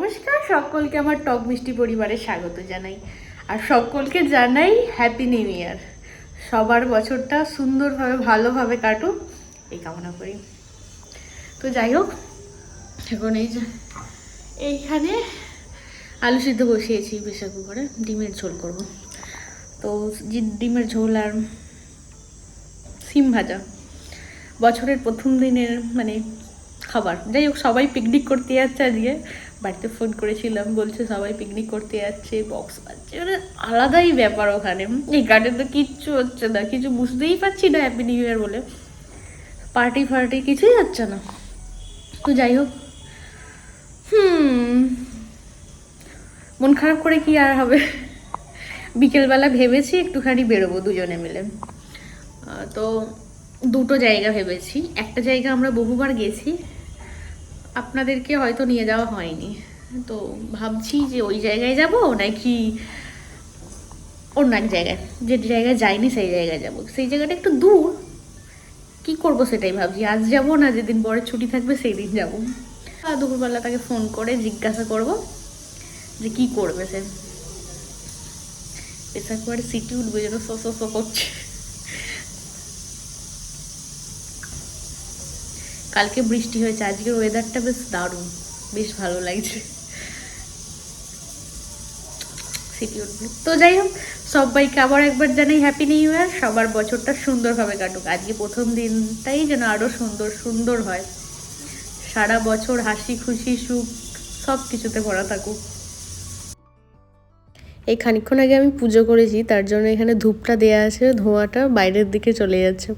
নমস্কার সকলকে আমার টক মিষ্টি পরিবারে স্বাগত জানাই আর সকলকে জানাই হ্যাপি নিউ ইয়ার। সবার বছরটা সুন্দরভাবে ভালোভাবে কাটুক এই কামনা করি। তো যাই হোক, এখন এই যে এইখানে আলু সিদ্ধ বসিয়েছি প্রেসার কুকারে, ডিমের ঝোল করব। তো ডিমের ঝোল আর সিম ভাজা বছরের প্রথম দিনের মানে খাবার। যাই হোক, সবাই পিকনিক করতে যাচ্ছে আজকে। বাড়িতে ফোন করেছিলাম, বলছে সবাই পিকনিক করতে যাচ্ছে, বক্স বাজছে, মানে আলাদাই ব্যাপার ওখানে। এই গার্ডেন তো কিচ্ছু হচ্ছে না, কিছু বুঝতেই পারছি না হ্যাপি নিউ ইয়ার বলে, পার্টি ফার্টি কিছুই হচ্ছে না। তো যাই হোক, মন খারাপ করে কি আর হবে। বিকেলবেলা ভেবেছি একটুখানি বেরোবো দুজনে মিলে। তো দুটো জায়গা ভেবেছি। একটা জায়গা আমরা বহুবার গেছি, আপনাদেরকে হয়তো নিয়ে যাওয়া হয়নি। তো ভাবছি যে ওই জায়গায় যাব নাকি অন্য এক জায়গায়, যে জায়গায় যাইনি সেই জায়গায় যাব। সেই জায়গাটা একটু দূর, কি করব সেটাই ভাবছি। আজ যাব না, যেদিন পরে ছুটি থাকবে সেই দিন যাবো। আর দুপুরবেলা তাকে ফোন করে জিজ্ঞাসা করব যে কি করবে সে। প্রেসার কুকারে সিটি উঠবে যেন শো করছে। কালকে বৃষ্টি হয়েছে, আজকের ওয়েদারটা বেশ দারুণ, বেশ ভালো লাগছে। সিটি উঠবে। তো যাই হোক, সবাইকে আবার একবার জানাই হ্যাপি নিউ ইয়ার। সবার বছরটা সুন্দরভাবে কাটুক। আজকে প্রথম দিনটাই যেন আরো সুন্দর সুন্দর হয়, সারা বছর হাসি খুশি সুখ সব কিছুতে ভরা থাকুক। এই খানিকক্ষণ আগে আমি পুজো করেছি, তার জন্য এখানে ধূপটা দেয়া আছে, ধোঁয়াটা বাইরের দিকে চলে যাচ্ছে।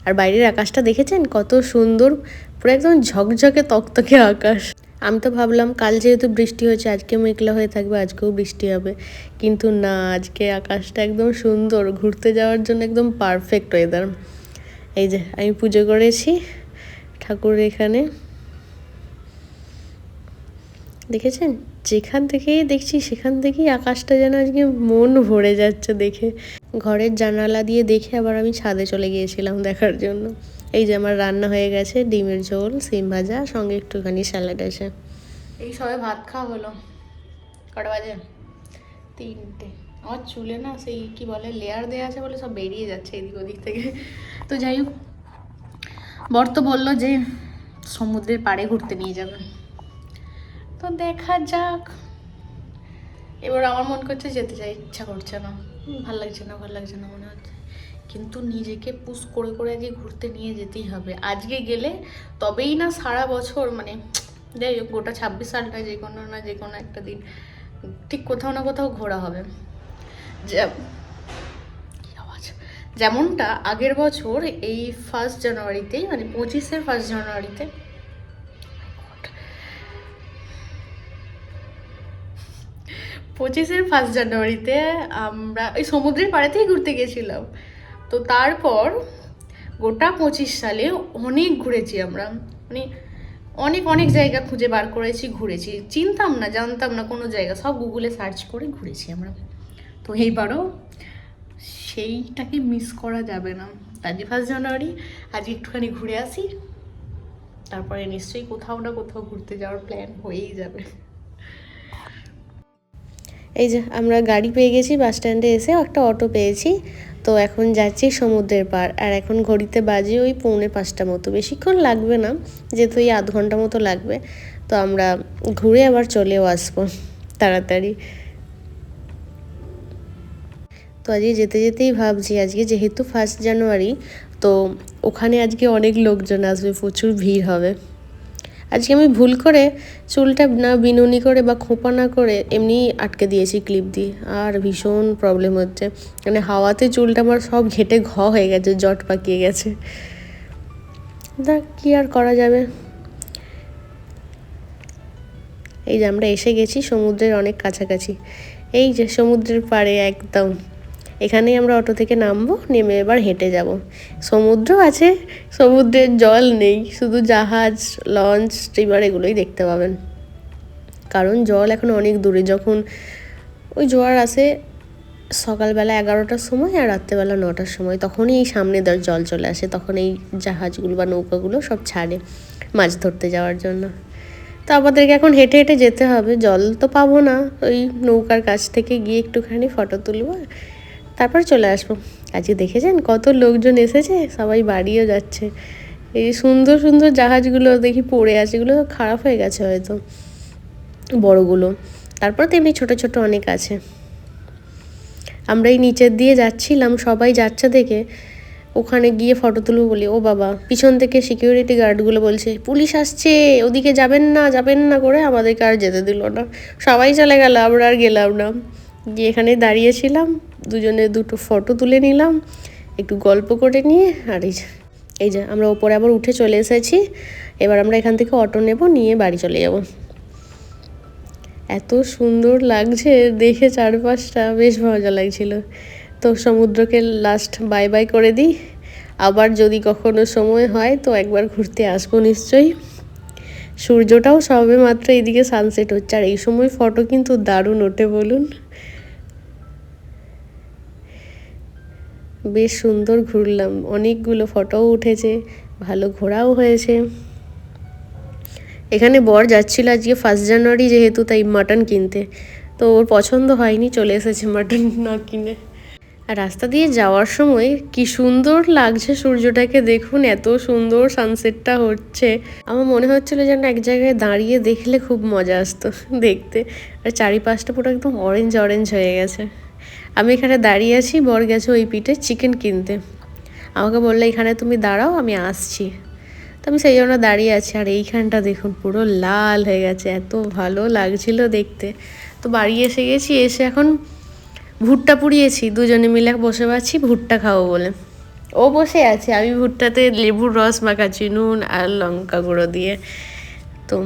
আর বাইরের আকাশটা দেখেছেন কত সুন্দর, পুরো একদম ঝকঝকে তকতকে আকাশ। আমি তো ভাবলাম কাল যেহেতু বৃষ্টি হয়েছে আজকে মেঘলা হয়ে থাকবে, আজকেও বৃষ্টি হবে, কিন্তু না, আজকে আকাশটা একদম সুন্দর, ঘুরতে যাওয়ার জন্য একদম পারফেক্ট ওয়েদার। এই যে আমি পুজো করেছি ঠাকুর এখানে, দেখেছেন? যেখান থেকেই দেখছি সেখান থেকেই আকাশটা যেন আজকে মন ভরে যাচ্ছে দেখে। ঘরের জানালা দিয়ে দেখে আবার আমি ছাদে চলে গিয়েছিলাম দেখার জন্য। এই যে আমার রান্না হয়ে গেছে, ডিমের ঝোল, সিম ভাজা, সঙ্গে একটুখানি স্যালাড আছে। এই সবে ভাত খাওয়া হলো। কটা বাজে? 3টে। আমার চুলে না সেই কি বলে লেয়ার দেওয়া আছে বলে সব বেরিয়ে যাচ্ছে এদিক ওদিক থেকে। তো যাই হোক, বর তো বললো যে সমুদ্রের পাড়ে ঘুরতে নিয়ে যাবে, তো দেখা যাক। এবার আমার মন করছে যেতে চাই, ইচ্ছা করছে না, ভাল লাগছে না মনে হচ্ছে, কিন্তু নিজেকে পুশ করে করে আজকে ঘুরতে নিয়ে যেতেই হবে। আজকে গেলে তবেই না সারা বছর, মানে যাই হোক গোটা 26 সালটা যে কোনো একটা দিন ঠিক কোথাও না কোথাও ঘোরা হবে। যেমনটা আগের বছর এই 1 জানুয়ারিতে, মানে 25-এর 1 জানুয়ারিতে, 25-এর 1 জানুয়ারিতে আমরা ওই সমুদ্রের পাড়েতেই ঘুরতে গেছিলাম। তো তারপর গোটা 25 সালে অনেক ঘুরেছি আমরা, মানে অনেক অনেক জায়গা খুঁজে বার করেছি, ঘুরেছি, চিনতাম না জানতাম না কোনো জায়গা, সব গুগলে সার্চ করে ঘুরেছি আমরা। তো এইবারও সেইটাকে মিস করা যাবে না। আজকে 1 জানুয়ারি, আজ একটুখানি ঘুরে আসি, তারপরে নিশ্চয়ই কোথাও না কোথাও ঘুরতে যাওয়ার প্ল্যান হয়েই যাবে। এই যে আমরা গাড়ি পেয়ে গেছি, বাস স্ট্যান্ডে এসে একটা অটো পেয়েছি। তো এখন যাচ্ছি সমুদ্রের পাড়। আর এখন ঘড়িতে বাজে ওই 4:45 মতো, বেশিক্ষণ লাগবে না, যেহেতু এই আধ ঘন্টা মতো লাগবে। তো আমরা ঘুরে আবার চলেও আসবো তাড়াতাড়ি। তো আজকে যেতে যেতেই ভাবছি, আজকে যেহেতু 1 জানুয়ারি, তো ওখানে আজকে অনেক লোকজন আসবে, প্রচুর ভিড় হবে। আজকে আমি ভুল করে চুলটা না বিনুনি করে বা খোঁপা না করে এমনি আটকে দিয়েছি ক্লিপ দিয়ে, আর ভীষণ প্রবলেম হচ্ছে, মানে হাওয়াতে চুলটা আমার সব ঘেটে হয়ে গেছে, জট পাকিয়ে গেছে। তা কি আর করা যাবে। এই যে আমরা এসে গেছি সমুদ্রের অনেক কাছাকাছি, এই যে সমুদ্রের পাড়ে একদম। এখানেই আমরা অটো থেকে নামবো, নেমে এবার হেঁটে যাব। সমুদ্র আছে, সমুদ্রের জল নেই, শুধু জাহাজ, লঞ্চ, স্টিমার এগুলোই দেখতে পাবেন। কারণ জল এখন অনেক দূরে, যখন ওই জোয়ার আসে সকালবেলা 11টার সময় আর রাত্রেবেলা 9টার সময়, তখনই এই সামনে জল চলে আসে, তখন এই জাহাজগুলো বা নৌকাগুলো সব ছাড়ে মাছ ধরতে যাওয়ার জন্য। তো আমাদেরকে এখন হেঁটে হেঁটে যেতে হবে, জল তো পাবো না, ওই নৌকার কাছ থেকে গিয়ে একটুখানি ফটো তুলবো, তারপর চলে আসবো। আজকে দেখেছেন কত লোকজন এসেছে, সবাই বাড়িও যাচ্ছে। এই সুন্দর সুন্দর জাহাজগুলো দেখি পড়ে আছে, এগুলো খারাপ হয়ে গেছে হয়তো বড়গুলো, তারপর তো এমনি ছোটো ছোটো অনেক আছে। আমরা এই নিচের দিয়ে যাচ্ছিলাম, সবাই যাচ্ছে দেখে ওখানে গিয়ে ফটো তুলবো বলি, ও বাবা পিছন থেকে সিকিউরিটি গার্ডগুলো বলছে পুলিশ আসছে, ওদিকে যাবেন না করে আমাদেরকে আর যেতে দিল না, সবাই চলে গেল, আমরা আর গেলাম না। গিয়ে এখানে দাঁড়িয়েছিলাম, দুজনে দুটো ফটো তুলে নিলাম, একটু গল্প করে নিয়ে, আর এই যে আমরা ওপরে আবার উঠে চলে এসেছি। এবার আমরা এখান থেকে অটো নেব, নিয়ে বাড়ি চলে যাব। এত সুন্দর লাগছে দেখে চারপাশটা, বেশ মজা লাগছিল। তো সমুদ্রকে লাস্ট বাই বাই করে দিই, আবার যদি কখনো সময় হয় তো একবার ঘুরতে আসবো নিশ্চয়ই। সূর্যটাও সবে মাত্র এইদিকে সানসেট হচ্ছে, আর এই সময় ফটো কিন্তু দারুণ ওঠে বলুন। বেশ সুন্দর ঘুরলাম, অনেকগুলো ফটোও উঠেছে, ভালো ঘোরাও হয়েছে। এখানে বর যাচ্ছিল আজকে 1 জানুয়ারি যেহেতু, তাই মাটন কিনতে, তো ওর পছন্দ হয়নি, চলে এসেছে মাটন না কিনে। আর রাস্তা দিয়ে যাওয়ার সময় কি সুন্দর লাগছে সূর্যটাকে দেখুন, এত সুন্দর সানসেটটা হচ্ছে। আমার মনে হচ্ছিলো যেন এক জায়গায় দাঁড়িয়ে দেখলে খুব মজা আসতো দেখতে। আর চারিপাশটা পুরো একদম অরেঞ্জ অরেঞ্জ হয়ে গেছে। আমি এখানে দাঁড়িয়ে আছি, বর গেছে ওই পিঠে চিকেন কিনতে, আমাকে বললো এখানে তুমি দাঁড়াও আমি আসছি, তো আমি সেই জন্য দাঁড়িয়ে আছি। আর এইখানটা দেখুন পুরো লাল হয়ে গেছে, এত ভালো লাগছিল দেখতে। তো বাড়ি এসে গেছি, এসে এখন ভুট্টা পুড়িয়েছি, দুজনে মিলে বসে আছি ভুট্টা খাবো বলে। ও বসে আছে, আমি ভুট্টাতে লেবুর রস মাখাচ্ছি নুন আর লঙ্কা গুঁড়ো দিয়ে। তো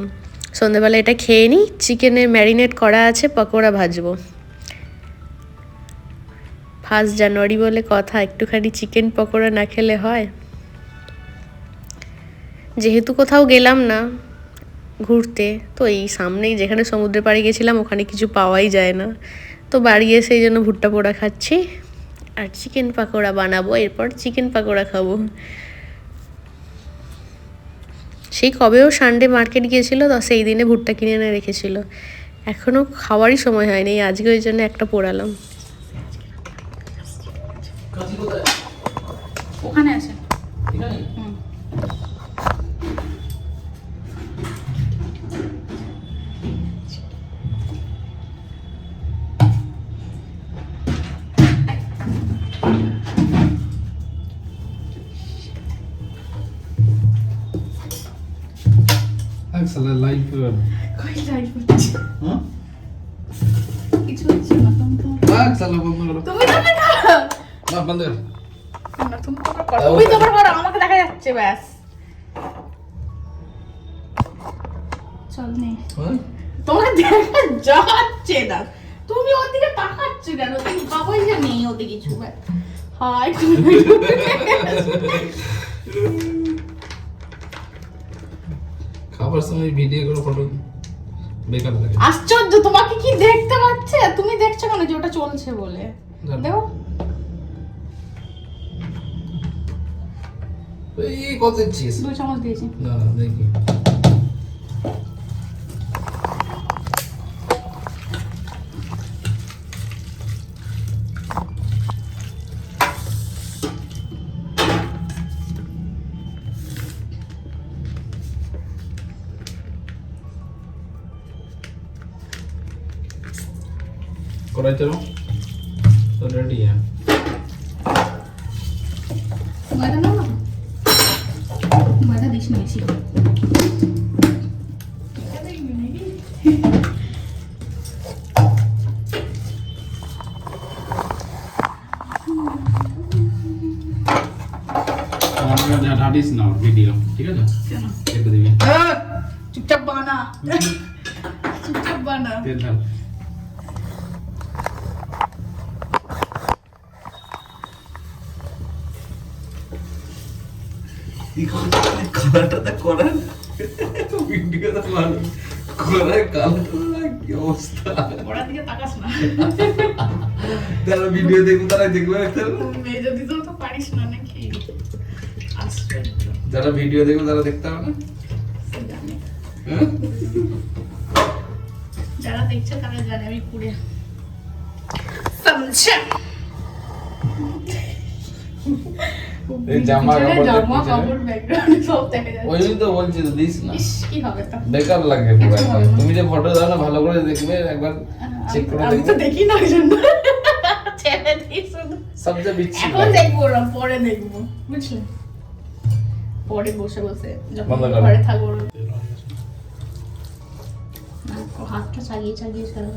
সন্ধ্যেবেলা এটা খেয়ে নিই, চিকেনের ম্যারিনেট করা আছে, পকোড়া ভাজবো। 1 জানুয়ারি বলে কথা, একটুখানি চিকেন পকোড়া না খেলে হয়। যেহেতু কোথাও গেলাম না ঘুরতে, তো এই সামনেই যেখানে সমুদ্রের পাড়ে গেছিলাম ওখানে কিছু পাওয়াই যায় না, তো বাড়ি এসে এই জন্য ভুট্টা পোড়া খাচ্ছি আর চিকেন পাকোড়া বানাবো, এরপর চিকেন পাকোড়া খাবো। সেই কবেও সানডে মার্কেট গিয়েছিল, তো সেই দিনে ভুট্টা কিনে এনে রেখেছিল, এখনও খাওয়ারই সময় হয়নি, আজকে ওই জন্য একটা পোড়ালাম। ওখানে আছে। সালা লাইভ কই লাইভ হচ্ছে? হ্যাঁ কিছু হচ্ছে না, তুমি সালা বন্ধ করো, তুমি তো করো না বন্ধ কর না, তুমি তো করো, তুমি তো করো, আমাকে দেখা যাচ্ছে ব্যাস। চল নেই, হ্যাঁ তোমাকে দেখা যাচ্ছে না, তুমি ওদিকে তাকাচ্ছ কেন? তুমি ভাবোই যে নেই ওতে কিছু। হাই খাবার সময় ভিডিও করে ফটো বেকার লাগে। আশ্চর্য, তোমাকে কি দেখতে পাচ্ছে? তুমি দেখছো কেন যে ওটা চলছে বলে? দেখো এই কত দিচ্ছিস? 2 চামচ দিয়েছি। না দেখি कढ़ाई चलो तो रेडी है। ময়দা নাও না, ময়দা দিস নিয়েছি। ढाडिस ना वीडियो ठीक है কেন? एक दिए চুপচাপ বানা, চুপচাপ বানা। तेल डाल কালারটা করা ভিডিওটা ভালো করে কালারটা কি অবস্থা ওরা দিকে তাকাস না, যারা ভিডিও দেখবে তারা দেখবে মেজে দিতেও তো পারিস না নাকি? আশ্চর্য। যারা ভিডিও দেখবে তারা দেখতে হবে না। জানি। যারা দেখছে তারা জানে আমি পুরে সমঝা। এই জামা কাপড় জামা দেখতে কাপড় ব্যাকগ্রাউন্ড সব দেখা যাচ্ছে। ওই জন্য তো বলছি তো দিস না, ইস কি হবে তা? বেকার লাগে পুরো একদম। তুমি যে ফটো দাও না ভালো করে দেখবে একবার, চেক করে আমি তো দেখবে। দেখি না ওই জন্য ছেড়ে দিই শুধু। সবচেয়ে বিচ্ছিরি এখন লাগে। দেখবো না, পরে দেখবো, বুঝলে? পরে বসে বসে যখন বন্ধ করো। ঘরে থাকবো। হাতটা চাগিয়ে চাগিয়ে ছাড়া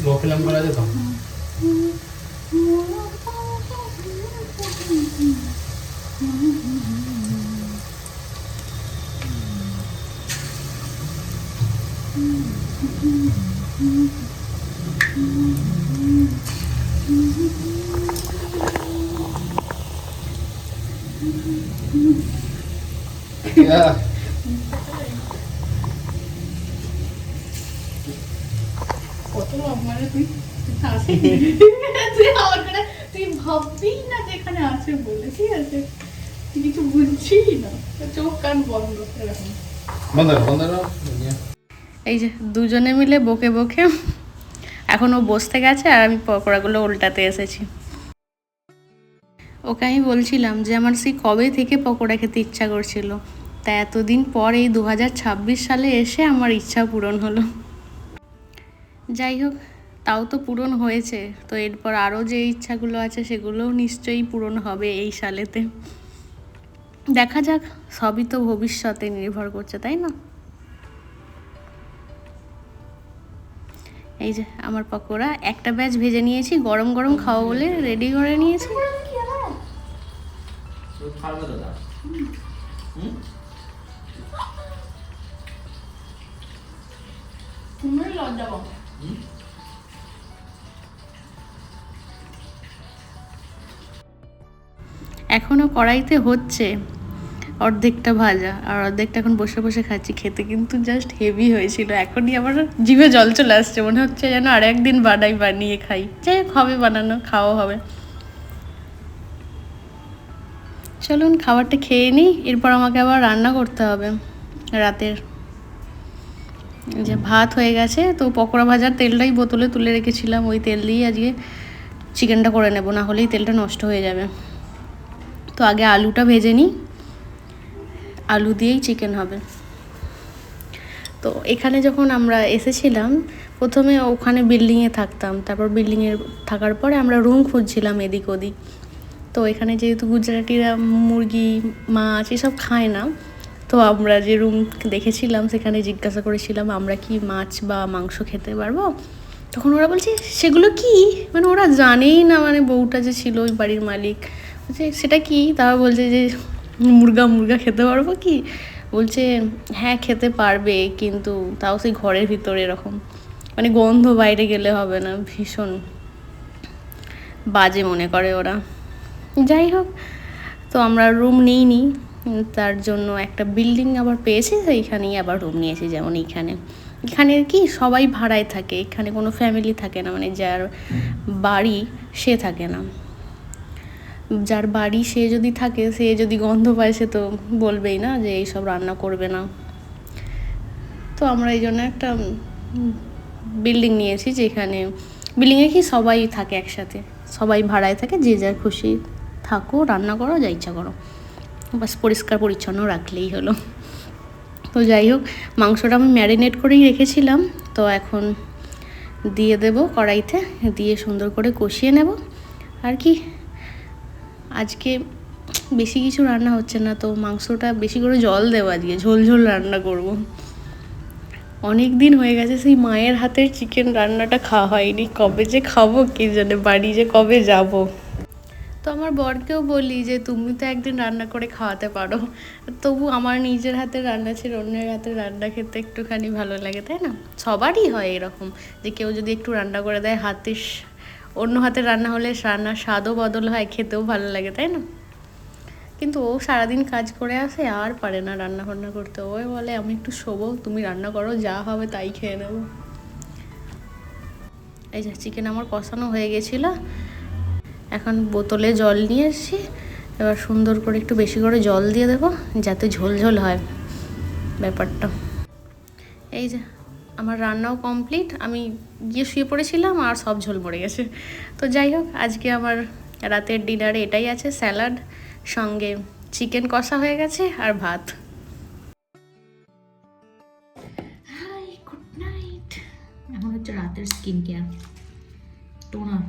লো ফিল্ম করা যেত। Yeah. কত মানে তুই আসি তুই আমার করে তুই ভাববি না যে এখানে আছে বলে, ঠিক আছে? তুই কিছু বুঝছিস না, চোখ কান বন্ধ এরকম। বন্ধ করো, বন্ধ করো। এই যে দুজনে মিলে বকে বকে এখন ও বসতে গেছে আর আমি পকোড়াগুলো উল্টাতে এসেছি। ওকে আমি বলছিলাম যে আমার সেই কবে থেকে পকোড়া খেতে ইচ্ছা করছিল, তা এতদিন পর এই 2026 সালে এসে আমার ইচ্ছা পূরণ হলো। যাই হোক, তাও তো পূরণ হয়েছে, তো এরপর আরও যে ইচ্ছাগুলো আছে সেগুলোও নিশ্চয়ই পূরণ হবে এই সালেতে। দেখা যাক, সবই তো ভবিষ্যতে নির্ভর করছে, তাই না? এই যে আমার পকোড়া একটা ব্যাচ ভেজে নিয়েছি, গরম গরম খাওয়া বলে রেডি করে নিয়েছি। তুমি লজ্জা পাও। এখনও কড়াইতে হচ্ছে, অর্ধেকটা ভাজা আর অর্ধেকটা এখন বসে বসে খাচ্ছি। খেতে কিন্তু জাস্ট হেভি হয়েছিল, এখনই আবার জিভে জল চলে আসছে, মনে হচ্ছে যেন আর একদিন বানিয়ে খাই। যাই হোক, হবে বানানো, খাওয়া হবে। চলুন খাবারটা খেয়ে নিই, এরপর আমাকে আবার রান্না করতে হবে রাতের। যে ভাত হয়ে গেছে, তো পকোড়া ভাজার তেলটাই বোতলে তুলে রেখেছিলাম, ওই তেল দিয়েই আজকে চিকেনটা করে নেব, না হলেই তেলটা নষ্ট হয়ে যাবে। তো আগে আলুটা ভেজে নিই, আলু দিয়েই চিকেন হবে। তো এখানে যখন আমরা এসেছিলাম, প্রথমে ওখানে বিল্ডিংয়ে থাকতাম, তারপর বিল্ডিংয়ে থাকার পরে আমরা রুম খুঁজছিলাম এদিক ওদিক। তো এখানে যেহেতু গুজরাটিরা মুরগি মাছ এসব খায় না, তো আমরা যে রুম দেখেছিলাম সেখানে জিজ্ঞাসা করেছিলাম আমরা কি মাছ বা মাংস খেতে পারবো। তখন ওরা বলছে সেগুলো কি, মানে ওরা জানেই না, মানে বউটা যে ছিল ওই বাড়ির মালিক বলছে সেটা কি, তারা বলছে যে মুরগা খেতে পারবো কি, বলছে হ্যাঁ খেতে পারবে, কিন্তু তাও সেই ঘরের ভিতরে এরকম, মানে গন্ধ বাইরে গেলে হবে না, ভীষণ বাজে মনে করে ওরা। যাই হোক, তো আমরা রুম নিইনি, তার জন্য একটা বিল্ডিং আবার পেয়েছি, সেইখানেই আবার রুম নিয়েছি। যেমন এখানে কি সবাই ভাড়ায় থাকে, এখানে কোনো ফ্যামিলি থাকে না, মানে যার বাড়ি সে থাকে না, যার বাড়ি সে যদি থাকে, সে যদি গন্ধ পায় সে তো বলবেই না যে এইসব রান্না করবে না। তো আমরা এই জন্য একটা বিল্ডিং নিয়েছি, যেখানে বিল্ডিংয়ে কি সবাই থাকে একসাথে, সবাই ভাড়ায় থাকে, যে যার খুশি থাকো, রান্না করো, যা ইচ্ছা করো, বাস পরিষ্কার পরিচ্ছন্ন রাখলেই হলো। তো যাই হোক, মাংসটা আমি ম্যারিনেট করেই রেখেছিলাম, তো এখন দিয়ে দেব কড়াইতে, দিয়ে সুন্দর করে কষিয়ে নেব। আর কি, আজকে বেশি কিছু রান্না হচ্ছে না, তো মাংসটা বেশি করে জল দেবো, আজকে ঝোল রান্না করব। অনেক দিন হয়ে গেছে সেই মায়ের হাতের চিকেন রান্নাটা খাওয়া হয়নি, কবে যে খাবো কে জানে, বাড়ি যে কবে যাব। তো আমার বরকেও বলি যে তুমি তো একদিন রান্না করে খাওয়াতে পারো, তবু আমার নিজের হাতের রান্না ছিল, অন্যের হাতের রান্না খেতে একটুখানি ভালো লাগে, তাই না? সবারই হয় এরকম, যে কেউ যদি একটু রান্না করে দেয়, অন্য হাতের রান্না হলে রান্নার স্বাদও বদল হয়, খেতেও ভালো লাগে, তাই না? কিন্তু ও সারাদিন কাজ করে আসে, আর পারে না রান্না বান্না করতে। ও বলে আমি একটু শোবো, তুমি রান্না করো, যা হবে তাই খেয়ে নেবো। এই যে চিকেন আমার কষানো হয়ে গেছিল, এখন বোতলে জল নিয়ে এসেছি। এবার সুন্দর করে একটু বেশি করে জল দিয়ে দেবো যাতে ঝোল ঝোল হয় ব্যাপারটা। এই যে আমার রান্নাও কমপ্লিট, আমি গিয়ে শুয়ে পড়েছিলাম আর সব ঝোল মরে গেছে। তো যাই হোক, আজকে আমার রাতের ডিনারে এটাই আছে, স্যালাড সঙ্গে চিকেন কষা হয়ে গেছে আর ভাত। Hi, good night. এখন হচ্ছে রাতের স্কিন কেয়ার, টোনার।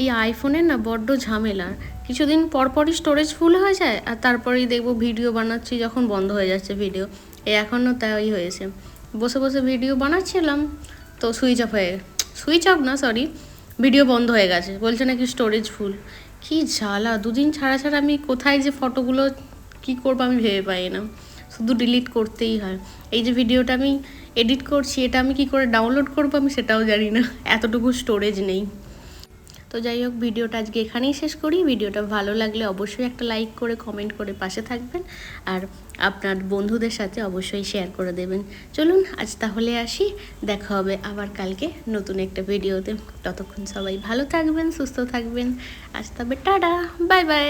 এই আইফোনের না বড্ড ঝামেলা, কিছুদিন পরপরই স্টোরেজ ফুল হয়ে যায় আর তারপরেই দেখবো ভিডিও বানাচ্ছি যখন বন্ধ হয়ে যাচ্ছে ভিডিও। এখনও তাই হয়েছে, বসে বসে ভিডিও বানাচ্ছিলাম তো সুইচ অফ না সরি, ভিডিও বন্ধ হয়ে গেছে, বলছে নাকি স্টোরেজ ফুল। কি জ্বালা, দুদিন ছাড়া ছাড়া আমি কোথায় যে ফটোগুলো কি করবো আমি ভেবে পাই না, শুধু ডিলিট করতেই হয়। এই যে ভিডিওটা আমি এডিট করছি, এটা আমি কি করে ডাউনলোড করবো আমি সেটাও জানি না, এতটুকু স্টোরেজ নেই। তো যাই হোক, ভিডিওটা আজকে এখানেই শেষ করি। ভিডিওটা ভালো লাগলে অবশ্যই একটা লাইক করে কমেন্ট করে পাশে থাকবেন, আর আপনার বন্ধুদের সাথে অবশ্যই শেয়ার করে দেবেন। চলুন আজ তাহলে আসি, দেখা হবে আবার কালকে নতুন একটা ভিডিওতে। ততক্ষণ সবাই ভালো থাকবেন, সুস্থ থাকবেন। আজ তবে টাটা, বাই বাই।